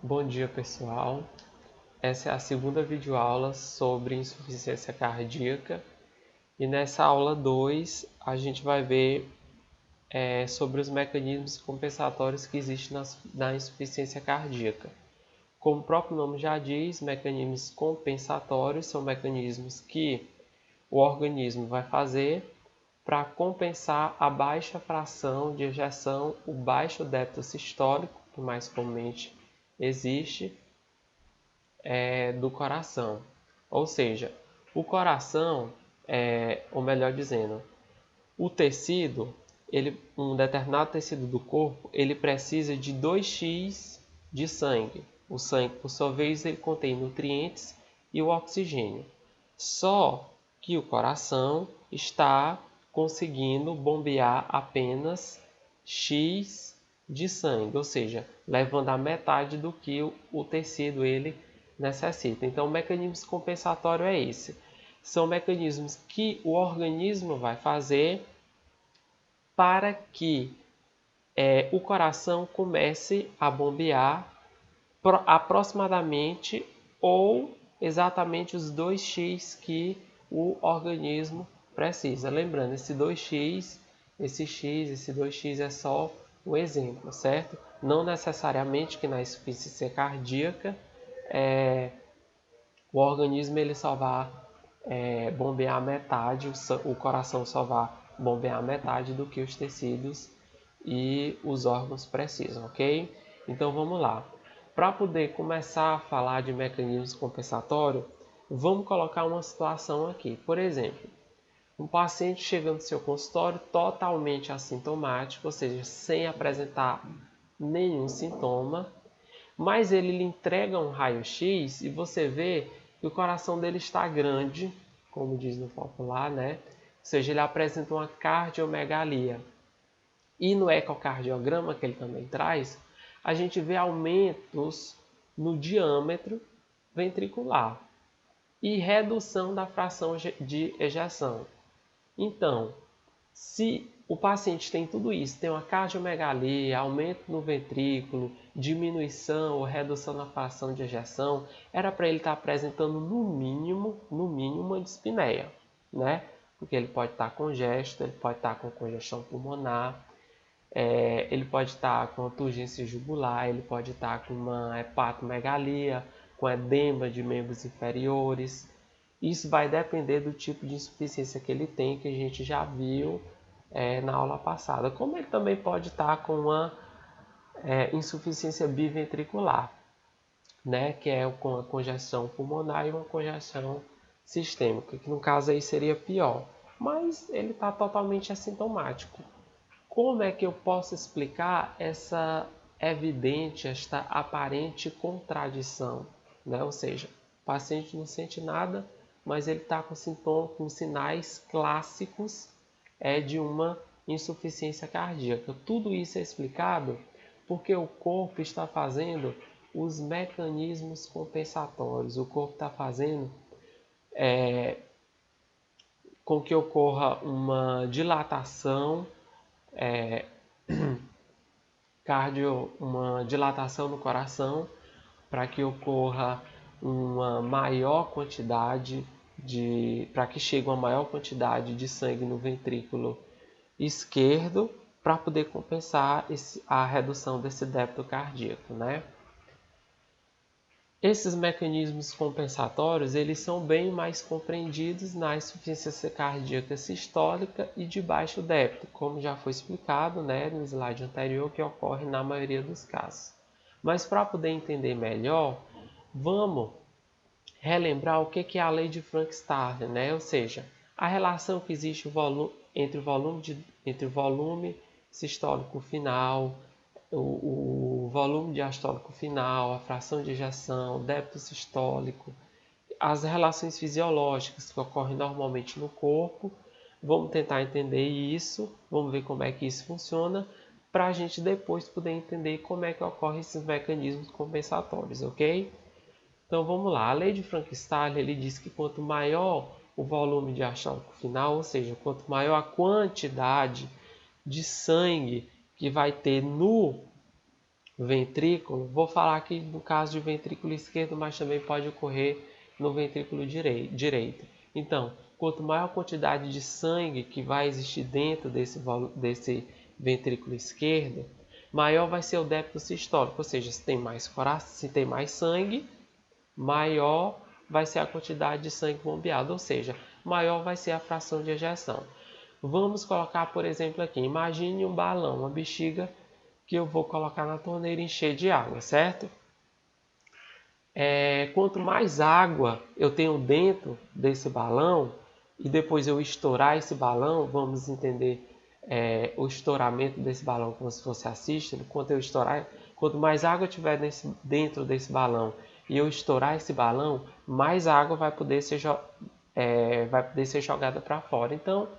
Bom dia, pessoal. Essa é a segunda videoaula sobre insuficiência cardíaca e nessa aula 2 a gente vai ver sobre os mecanismos compensatórios que existem na insuficiência cardíaca. Como o próprio nome já diz, mecanismos compensatórios são mecanismos que o organismo vai fazer para compensar a baixa fração de ejeção, o baixo débito sistólico, que mais comumente existe, do coração. Ou seja, o coração, ou melhor dizendo, o tecido, um determinado tecido do corpo, ele precisa de 2x de sangue. O sangue, por sua vez, ele contém nutrientes e o oxigênio. Só que o coração está conseguindo bombear apenas X de sangue, ou seja, levando a metade do que o tecido ele necessita. Então, o mecanismo compensatório é esse. São mecanismos que o organismo vai fazer para que o coração comece a bombear aproximadamente ou exatamente os 2x que o organismo precisa. Lembrando, esse 2x, esse 2x é só um exemplo, certo? Não necessariamente que na insuficiência cardíaca o organismo ele só vai bombear metade, o coração só vai bombear metade do que os tecidos e os órgãos precisam, ok? Então vamos lá. Para poder começar a falar de mecanismos compensatórios, vamos colocar uma situação aqui. Por exemplo, um paciente chega no seu consultório totalmente assintomático, ou seja, sem apresentar nenhum sintoma, mas ele lhe entrega um raio-x e você vê que o coração dele está grande, como diz no popular, né? Ou seja, ele apresenta uma cardiomegalia. E no ecocardiograma que ele também traz, a gente vê aumentos no diâmetro ventricular e redução da fração de ejeção. Então, se o paciente tem tudo isso, tem uma cardiomegalia, aumento no ventrículo, diminuição ou redução na fração de ejeção, era para ele estar apresentando no mínimo uma dispneia, né? Porque ele pode estar congesto, ele pode estar com congestão pulmonar, ele pode estar com turgência jugular, ele pode estar com uma hepatomegalia, com edema de membros inferiores. Isso vai depender do tipo de insuficiência que ele tem, que a gente já viu na aula passada. Como ele também pode estar com uma insuficiência biventricular, né, que é com a congestão pulmonar e uma congestão sistêmica, que no caso aí seria pior. Mas ele está totalmente assintomático. Como é que eu posso explicar essa evidente, esta aparente contradição, né? Ou seja, o paciente não sente nada, mas ele está com sintomas, com sinais clássicos de uma insuficiência cardíaca. Tudo isso é explicado porque o corpo está fazendo os mecanismos compensatórios. O corpo está fazendo com que ocorra uma dilatação uma dilatação no coração para que ocorra uma maior quantidade para que chegue uma maior quantidade de sangue no ventrículo esquerdo para poder compensar a redução desse débito cardíaco, né? Esses mecanismos compensatórios eles são bem mais compreendidos na insuficiência cardíaca sistólica e de baixo débito, como já foi explicado, né, no slide anterior, que ocorre na maioria dos casos. Mas para poder entender melhor, vamos relembrar o que é a lei de Frank-Starling, né? Ou seja, a relação que existe entre o volume sistólico final, o volume diastólico final, a fração de ejeção, o débito sistólico, as relações fisiológicas que ocorrem normalmente no corpo. Vamos tentar entender isso, vamos ver como é que isso funciona, para a gente depois poder entender como é que ocorrem esses mecanismos compensatórios, ok? Então vamos lá, a lei de Frank-Starling ele diz que quanto maior o volume diastólico final, ou seja, quanto maior a quantidade de sangue que vai ter no ventrículo, vou falar aqui no caso de ventrículo esquerdo, mas também pode ocorrer no ventrículo direito. Então, quanto maior a quantidade de sangue que vai existir dentro desse ventrículo esquerdo, maior vai ser o débito sistólico, ou seja, se tem mais sangue, maior vai ser a quantidade de sangue bombeado, ou seja, maior vai ser a fração de ejeção. Vamos colocar, por exemplo, aqui, imagine um balão, uma bexiga que eu vou colocar na torneira e encher de água, certo? Quanto mais água eu tenho dentro desse balão e depois eu estourar esse balão, vamos entender o estouramento desse balão como se fosse a sístole. Quanto mais água tiver dentro desse balão e eu estourar esse balão, mais água vai poder ser jogada para fora. Então,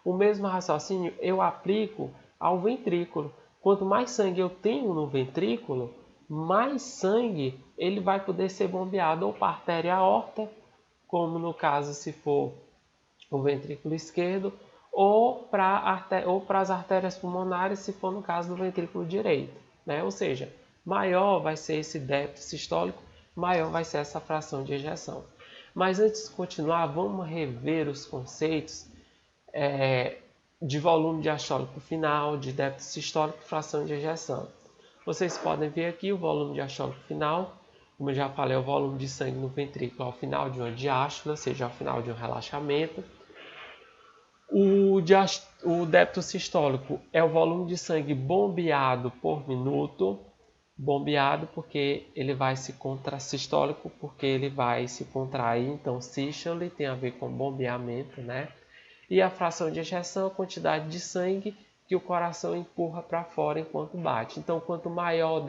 o mesmo raciocínio eu aplico ao ventrículo. Quanto mais sangue eu tenho no ventrículo, mais sangue ele vai poder ser bombeado ou para a artéria aorta, como no caso se for o ventrículo esquerdo, ou para as artérias pulmonares, se for no caso do ventrículo direito, né? Ou seja, maior vai ser esse débito sistólico, maior vai ser essa fração de ejeção. Mas antes de continuar, vamos rever os conceitos de volume diastólico final, de débito sistólico e fração de ejeção. Vocês podem ver aqui o volume diastólico final, como eu já falei, é o volume de sangue no ventrículo ao final de uma diástole, ou seja, ao final de um relaxamento. O débito sistólico é o volume de sangue bombeado por minuto, bombeado porque ele vai se sistólico porque ele vai se contrair, então sístole tem a ver com bombeamento, né? E a fração de ejeção é a quantidade de sangue que o coração empurra para fora enquanto bate. Então, quanto maior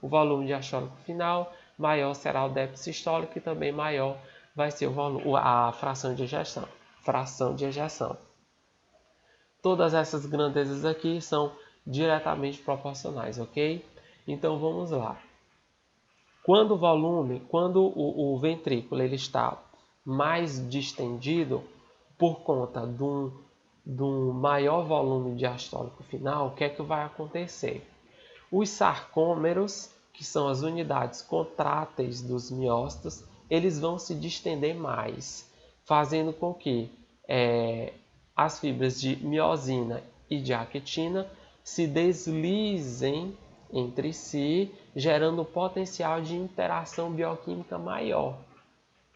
o volume diastólico final, maior será o débito sistólico e também maior vai ser a fração de ejeção. Todas essas grandezas aqui são diretamente proporcionais, ok? Então, vamos lá. Quando o ventrículo ele está mais distendido, por conta de um maior volume diastólico final, o que é que vai acontecer? Os sarcômeros, que são as unidades contráteis dos miócitos, eles vão se distender mais, fazendo com que as fibras de miosina e de actina se deslizem entre si, gerando potencial de interação bioquímica maior.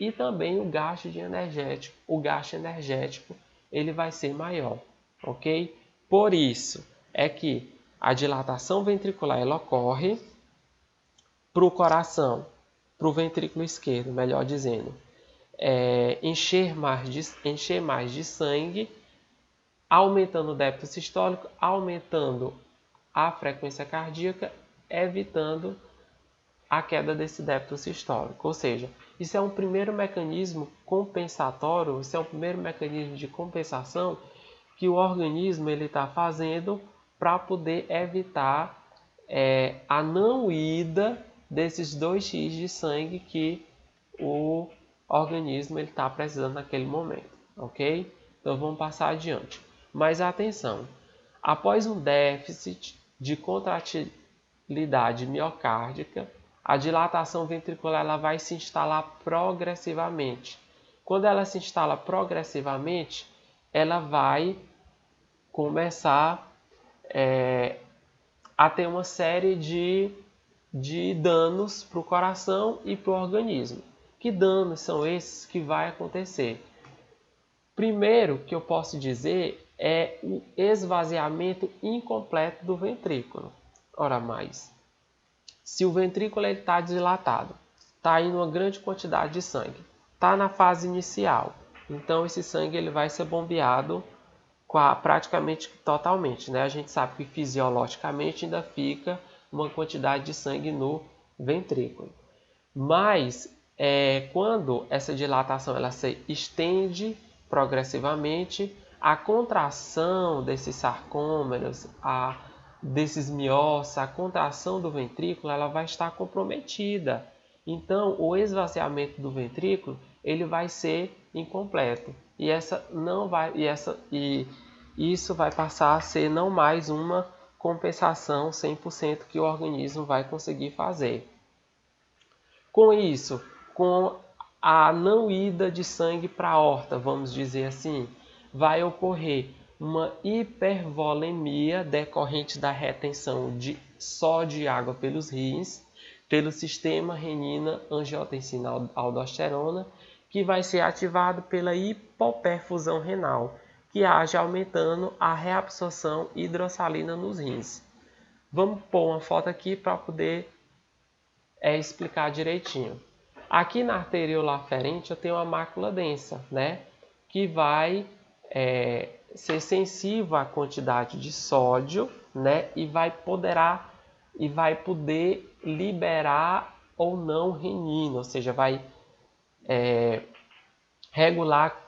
E também o gasto energético ele vai ser maior, ok? Por isso é que a dilatação ventricular ela ocorre para o coração, para o ventrículo esquerdo, melhor dizendo, encher mais de sangue, aumentando o débito sistólico, aumentando a frequência cardíaca, evitando a queda desse débito sistólico. Ou seja, isso é um primeiro mecanismo compensatório, isso é um primeiro mecanismo de compensação que o organismo está fazendo para poder evitar a não ida desses 2x de sangue que o organismo está precisando naquele momento, ok? Então vamos passar adiante. Mas atenção, após um déficit de contratilidade miocárdica, a dilatação ventricular ela vai se instalar progressivamente. Quando ela se instala progressivamente, ela vai começar a ter uma série de danos para o coração e para o organismo. Que danos são esses que vai acontecer? Primeiro que eu posso dizer é o esvaziamento incompleto do ventrículo. Ora mais, se o ventrículo está dilatado, está indo uma grande quantidade de sangue, está na fase inicial, então esse sangue ele vai ser bombeado praticamente totalmente, né? A gente sabe que fisiologicamente ainda fica uma quantidade de sangue no ventrículo. Mas quando essa dilatação ela se estende progressivamente, a contração desses sarcômeros, desses miócitos, a contração do ventrículo, ela vai estar comprometida. Então, o esvaziamento do ventrículo ele vai ser incompleto e isso vai passar a ser não mais uma compensação 100% que o organismo vai conseguir fazer. Com isso, com a não ida de sangue para a aorta, vamos dizer assim, vai ocorrer uma hipervolemia decorrente da retenção de sódio e água pelos rins, pelo sistema renina-angiotensina-aldosterona, que vai ser ativado pela hipoperfusão renal, que age aumentando a reabsorção hidrossalina nos rins. Vamos pôr uma foto aqui para poder explicar direitinho. Aqui na arteríola aferente eu tenho uma mácula densa, né? Que vai ser sensível à quantidade de sódio, né? E vai poder liberar ou não renina, ou seja, vai regular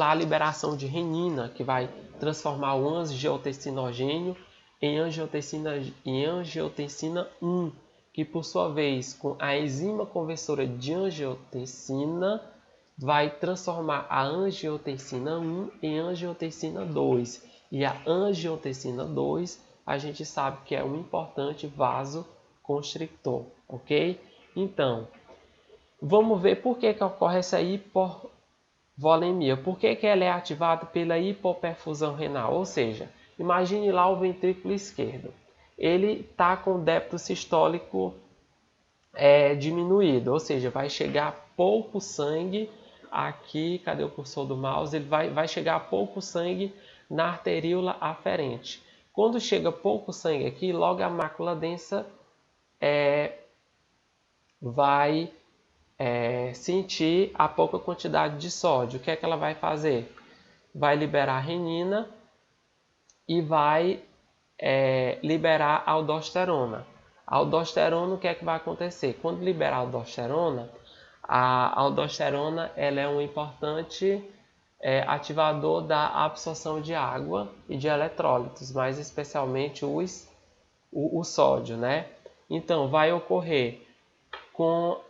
a liberação de renina, que vai transformar o angiotensinogênio em angiotensina 1, que por sua vez, com a enzima conversora de angiotensina, vai transformar a angiotensina 1 em angiotensina 2. E a angiotensina 2, a gente sabe que é um importante vasoconstrictor, ok? Então, vamos ver por que ocorre essa hipovolemia. Por que ela é ativada pela hipoperfusão renal? Ou seja, imagine lá o ventrículo esquerdo. Ele está com o débito sistólico diminuído, ou seja, vai chegar pouco sangue aqui. Cadê o cursor do mouse? Ele vai chegar pouco sangue na arteríola aferente. Quando chega pouco sangue aqui, logo a mácula densa vai sentir a pouca quantidade de sódio. O que é que ela vai fazer? Vai liberar renina e vai liberar aldosterona. A aldosterona, o que é que vai acontecer? Quando liberar a aldosterona ela é um importante ativador da absorção de água e de eletrólitos, mais especialmente o sódio, né? Então, vai ocorrer com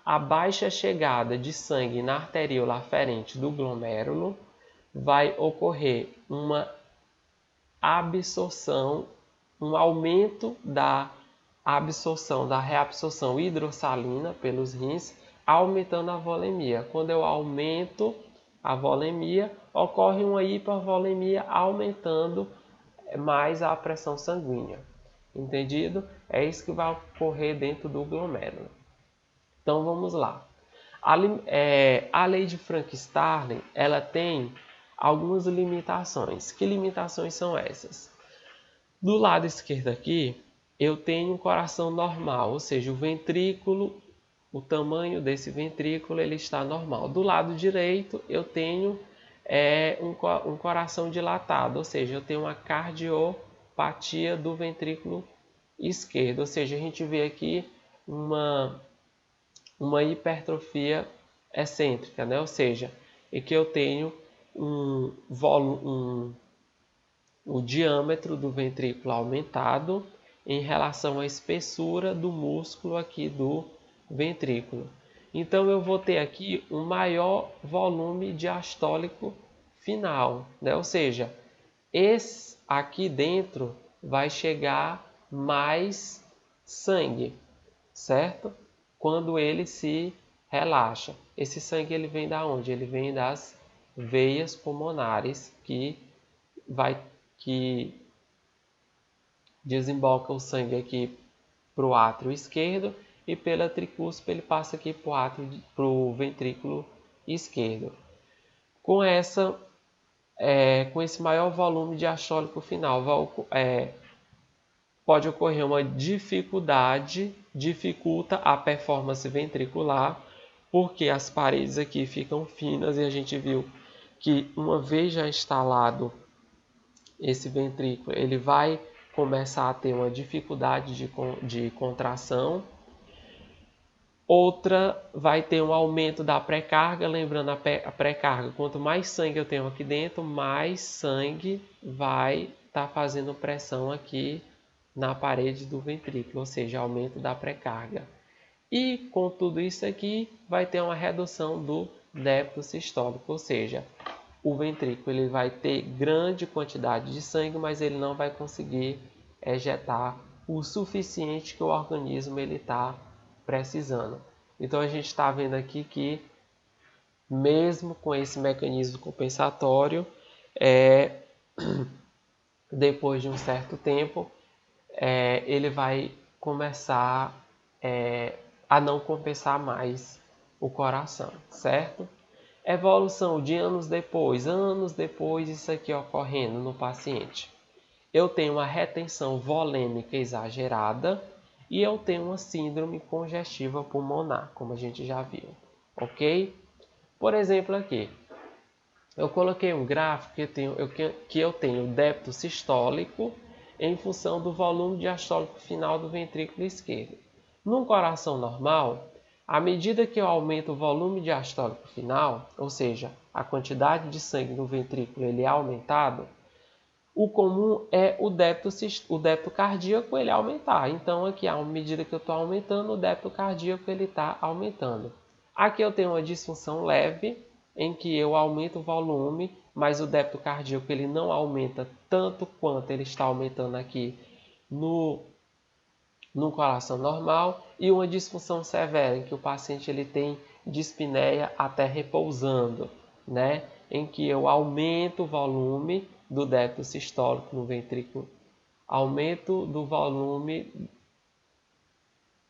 a baixa chegada de sangue na arteríola aferente do glomérulo, vai ocorrer uma absorção, um aumento da absorção, da reabsorção hidrossalina pelos rins, aumentando a volemia. Quando eu aumento a volemia, ocorre uma hipervolemia, aumentando mais a pressão sanguínea. Entendido? É isso que vai ocorrer dentro do glomérulo. Então vamos lá. A lei de Frank-Starling, ela tem algumas limitações. Que limitações são essas? Do lado esquerdo aqui, eu tenho um coração normal, ou seja, o ventrículo, o tamanho desse ventrículo ele está normal. Do lado direito, eu tenho um coração dilatado, ou seja, eu tenho uma cardiopatia do ventrículo esquerdo, ou seja, a gente vê aqui uma hipertrofia excêntrica, né? Ou seja, é que eu tenho o diâmetro do ventrículo aumentado em relação à espessura do músculo aqui do ventrículo. Então eu vou ter aqui um maior volume diastólico final, né? Ou seja, esse aqui dentro vai chegar mais sangue, certo? Quando ele se relaxa. Esse sangue ele vem da onde? Ele vem das veias pulmonares que desemboca o sangue aqui para o átrio esquerdo e pela tricúspide ele passa aqui para o ventrículo esquerdo. Com esse maior volume diastólico final, pode ocorrer uma dificulta a performance ventricular, porque as paredes aqui ficam finas e a gente viu que uma vez já instalado esse ventrículo, ele vai começar a ter uma dificuldade de contração. Outra vai ter um aumento da pré-carga, lembrando a pré-carga, quanto mais sangue eu tenho aqui dentro, mais sangue vai estar fazendo pressão aqui na parede do ventrículo, ou seja, aumento da pré-carga. E com tudo isso aqui, vai ter uma redução do débito sistólico, ou seja, o ventrículo ele vai ter grande quantidade de sangue, mas ele não vai conseguir ejetar o suficiente que o organismo ele está precisando. Então a gente está vendo aqui que mesmo com esse mecanismo compensatório, depois de um certo tempo, ele vai começar a não compensar mais o coração, certo? Evolução de anos depois isso aqui ocorrendo no paciente. Eu tenho uma retenção volêmica exagerada e eu tenho uma síndrome congestiva pulmonar, como a gente já viu, ok? Por exemplo aqui, eu coloquei um gráfico que eu tenho débito sistólico em função do volume diastólico final do ventrículo esquerdo. Num coração normal, à medida que eu aumento o volume diastólico final, ou seja, a quantidade de sangue no ventrículo ele é aumentado, o comum é o débito cardíaco ele aumentar. Então, aqui, à medida que eu estou aumentando, o débito cardíaco ele está aumentando. Aqui eu tenho uma disfunção leve, em que eu aumento o volume, mas o débito cardíaco ele não aumenta tanto quanto ele está aumentando aqui no coração normal. E uma disfunção severa, em que o paciente ele tem dispneia até repousando, né? Em que eu aumento o volume do débito sistólico no ventrículo, aumento do volume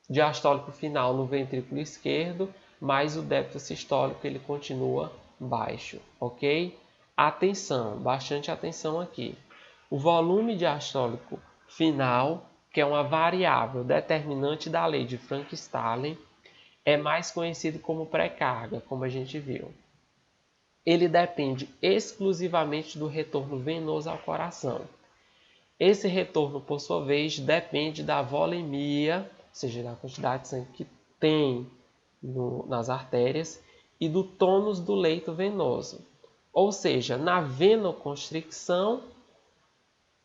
diastólico final no ventrículo esquerdo, mas o débito sistólico ele continua baixo, ok? Atenção, bastante atenção aqui. O volume diastólico final, que é uma variável determinante da lei de Frank-Starling, é mais conhecido como pré-carga, como a gente viu. Ele depende exclusivamente do retorno venoso ao coração. Esse retorno, por sua vez, depende da volemia, ou seja, da quantidade de sangue que tem nas artérias, e do tônus do leito venoso. Ou seja, na venoconstricção,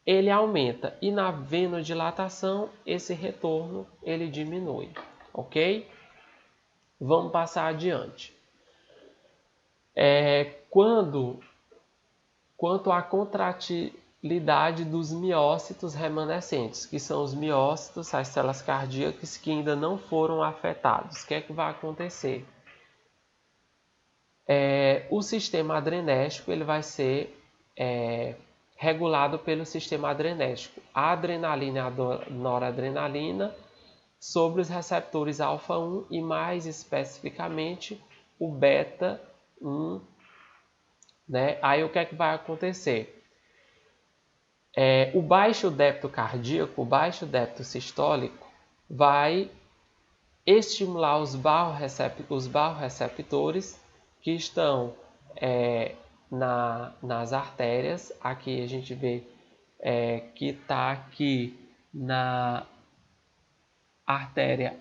ele aumenta, e na venodilatação, esse retorno ele diminui. Ok? Vamos passar adiante. Quanto à contratilidade dos miócitos remanescentes, que são os miócitos, as células cardíacas que ainda não foram afetados. O que é que vai acontecer? O sistema adrenérgico ele vai ser regulado pelo sistema adrenérgico. A adrenalina e a noradrenalina sobre os receptores alfa-1 e mais especificamente o beta-1. Né? Aí o que é que vai acontecer? O baixo débito cardíaco, o baixo débito sistólico, vai estimular os barroreceptores que estão nas artérias. Aqui a gente vê que está aqui na artéria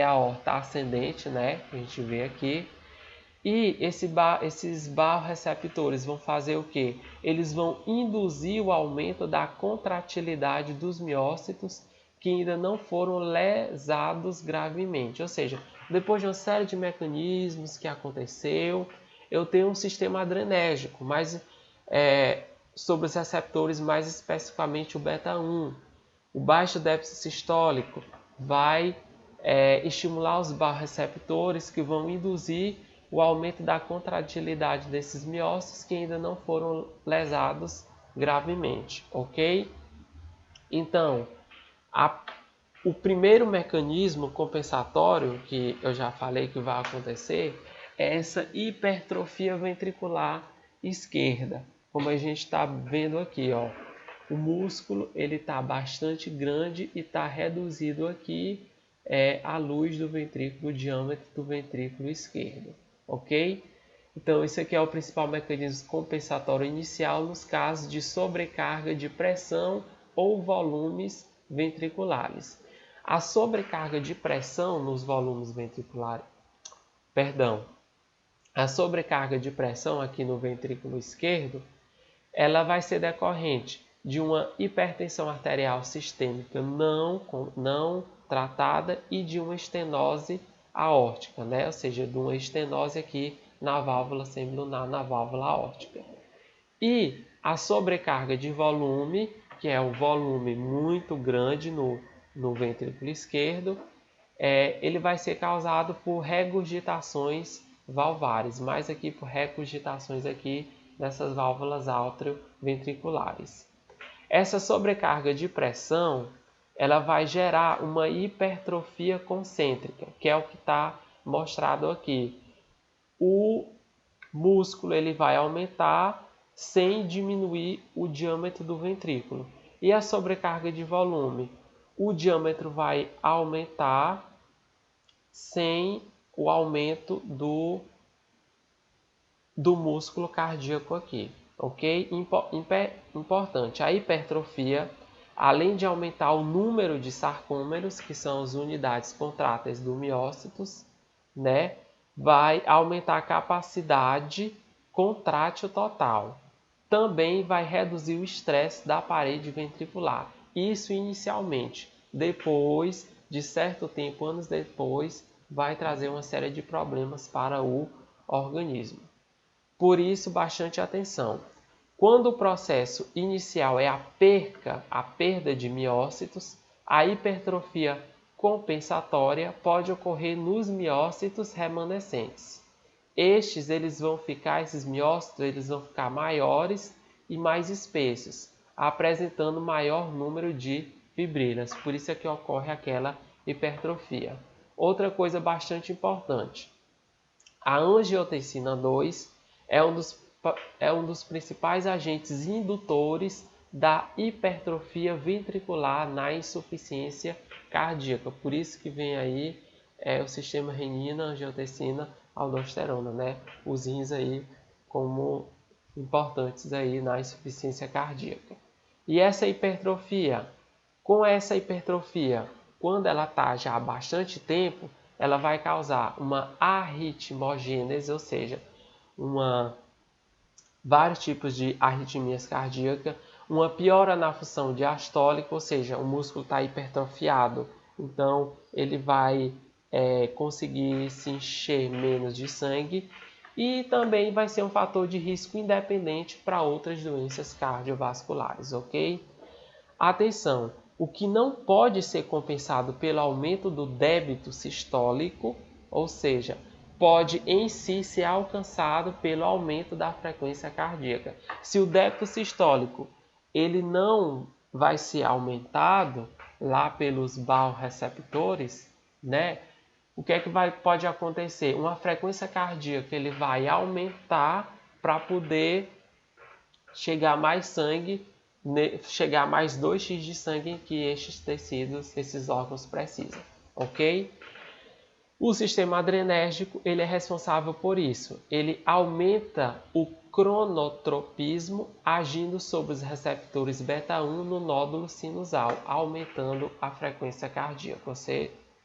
aorta ascendente, né? A gente vê aqui. E esses barroreceptores vão fazer o quê? Eles vão induzir o aumento da contratilidade dos miócitos que ainda não foram lesados gravemente. Ou seja, depois de uma série de mecanismos que aconteceu, eu tenho um sistema adrenérgico, mas sobre os receptores, mais especificamente o beta-1. O baixo débito sistólico vai estimular os barroreceptores que vão induzir o aumento da contratilidade desses miócitos que ainda não foram lesados gravemente, ok? Então, o primeiro mecanismo compensatório que eu já falei que vai acontecer é essa hipertrofia ventricular esquerda, como a gente está vendo aqui, ó. O músculo ele está bastante grande e está reduzido aqui a luz do ventrículo, o diâmetro do ventrículo esquerdo. Ok? Então, esse aqui é o principal mecanismo compensatório inicial nos casos de sobrecarga de pressão ou volumes ventriculares. A sobrecarga de pressão nos volumes ventriculares, a sobrecarga de pressão aqui no ventrículo esquerdo, ela vai ser decorrente de uma hipertensão arterial sistêmica não tratada e de uma estenose aórtica, né? Ou seja, de uma estenose aqui na válvula semilunar, na válvula aórtica. E a sobrecarga de volume, que é um volume muito grande no ventrículo esquerdo, ele vai ser causado por regurgitações valvares, mais aqui por regurgitações aqui nessas válvulas atrioventriculares. Essa sobrecarga de pressão, ela vai gerar uma hipertrofia concêntrica, que é o que está mostrado aqui. O músculo ele vai aumentar sem diminuir o diâmetro do ventrículo. E a sobrecarga de volume? O diâmetro vai aumentar sem o aumento do músculo cardíaco aqui, ok? Importante, a hipertrofia, além de aumentar o número de sarcômeros, que são as unidades contráteis do miócitos, né? Vai aumentar a capacidade contrátil total. Também vai reduzir o estresse da parede ventricular. Isso inicialmente. Depois, de certo tempo, anos depois, vai trazer uma série de problemas para o organismo. Por isso, bastante atenção. Quando o processo inicial é a perda de miócitos, a hipertrofia compensatória pode ocorrer nos miócitos remanescentes. Esses miócitos eles vão ficar maiores e mais espessos, apresentando maior número de fibrilas. Por isso é que ocorre aquela hipertrofia. Outra coisa bastante importante, a angiotensina 2 é um dos principais agentes indutores da hipertrofia ventricular na insuficiência cardíaca. Por isso que vem aí o sistema renina, angiotensina, aldosterona, né? Os rins aí como importantes aí na insuficiência cardíaca. E essa hipertrofia, quando ela está já há bastante tempo, ela vai causar uma arritmogênese, ou seja, vários tipos de arritmias cardíacas, uma piora na função diastólica, ou seja, o músculo está hipertrofiado, então ele vai conseguir se encher menos de sangue e também vai ser um fator de risco independente para outras doenças cardiovasculares, ok? Atenção, o que não pode ser compensado pelo aumento do débito sistólico, ou seja, pode em si ser alcançado pelo aumento da frequência cardíaca. Se o débito sistólico ele não vai ser aumentado lá pelos barroreceptores, né? O que é que pode acontecer? Uma frequência cardíaca ele vai aumentar para poder chegar mais sangue, chegar mais 2x de sangue que estes tecidos, esses órgãos precisam, ok? O sistema adrenérgico ele é responsável por isso. Ele aumenta o cronotropismo agindo sobre os receptores beta-1 no nódulo sinusal, aumentando a frequência cardíaca,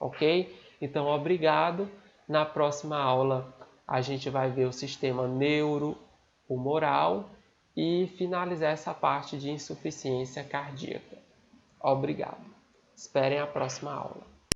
ok? Então, obrigado. Na próxima aula, a gente vai ver o sistema neurohumoral e finalizar essa parte de insuficiência cardíaca. Obrigado. Esperem a próxima aula.